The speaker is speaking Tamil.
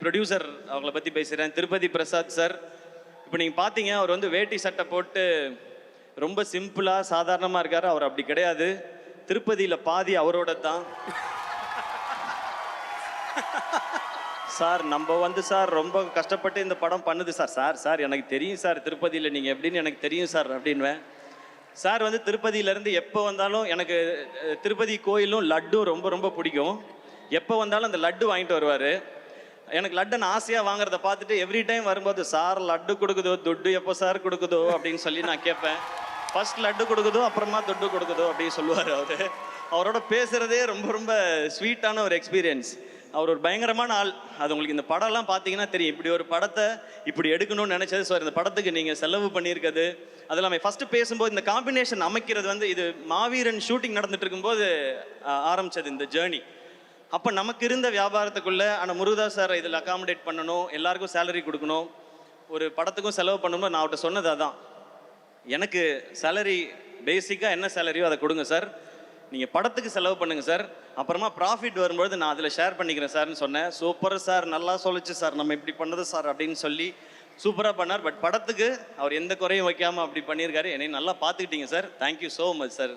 ப்ரொடியூசர் அவங்கள பற்றி பேசுகிறேன். திருப்பதி பிரசாத் சார். இப்போ நீங்கள் பார்த்தீங்க, அவர் வந்து வேட்டி சட்டை போட்டு ரொம்ப சிம்பிளாக சாதாரணமாக இருக்கார். அவர் அப்படி கிடையாது. திருப்பதியில் பாதி அவரோட தான். சார் நம்ம வந்து சார் ரொம்ப கஷ்டப்பட்டு இந்த படம் பண்ணுது சார். சார் சார் எனக்கு தெரியும் சார், திருப்பதியில் நீங்கள் எப்படின்னு எனக்கு தெரியும் சார் அப்படின்வேன். சார் வந்து திருப்பதியிலேருந்து எப்போ வந்தாலும் எனக்கு திருப்பதி கோயிலும் லட்டும் ரொம்ப ரொம்ப பிடிக்கும். எப்போ வந்தாலும் அந்த லட்டு வாங்கிட்டு வருவார். எனக்கு லட்டை நான் ஆசையாக வாங்குறத பார்த்துட்டு எவ்ரி டைம் வரும்போது, சார் லட்டு கொடுக்குதோ, துட்டு எப்போ சார் கொடுக்குதோ அப்படின்னு சொல்லி நான் கேட்பேன். ஃபர்ஸ்ட் லட்டு கொடுக்குதோ, அப்புறமா துட்டு கொடுக்குதோ அப்படின்னு சொல்லுவார் அவர். அவரோட பேசுகிறதே ரொம்ப ரொம்ப ஸ்வீட்டான ஒரு எக்ஸ்பீரியன்ஸ். அவர் ஒரு பயங்கரமான ஆள். அது உங்களுக்கு இந்த படம்லாம் பார்த்தீங்கன்னா தெரியும். இப்படி ஒரு படத்தை இப்படி எடுக்கணும்னு நினச்சது சார். இந்த படத்துக்கு நீங்கள் செலவு பண்ணியிருக்கிறது அது எல்லாமே ஃபஸ்ட்டு பேசும்போது இந்த காம்பினேஷன் அமைக்கிறது வந்து இது மாவீரன் ஷூட்டிங் நடந்துட்டு இருக்கும்போது ஆரம்பித்தது இந்த ஜேர்னி. அப்போ நமக்கு இருந்த வியாபாரத்துக்குள்ளே ஆனால் முருகதாஸ் சார் இதில் அகாமடேட் பண்ணணும், எல்லாருக்கும் சேலரி கொடுக்கணும், ஒரு படத்துக்கும் செலவு பண்ணணும். நான் அவர்கிட்ட சொன்னது அதான், எனக்கு சேலரி பேசிக்காக என்ன சேலரியோ அதை கொடுங்க சார், நீங்கள் படத்துக்கு செலவு பண்ணுங்கள் சார், அப்புறமா ப்ராஃபிட் வரும்போது நான் அதில் ஷேர் பண்ணிக்கிறேன் சார்னு சொன்னேன். சூப்பர் சார், நல்லா சொல்லிச்சு சார், நம்ம இப்படி பண்ணது சார் அப்படின்னு சொல்லி சூப்பராக பண்ணார். பட் படத்துக்கு அவர் எந்த குறையும் வைக்காமல் அப்படி பண்ணியிருக்காரு. என்னை நல்லா பார்த்துக்கிட்டீங்க sir. Thank you so much sir.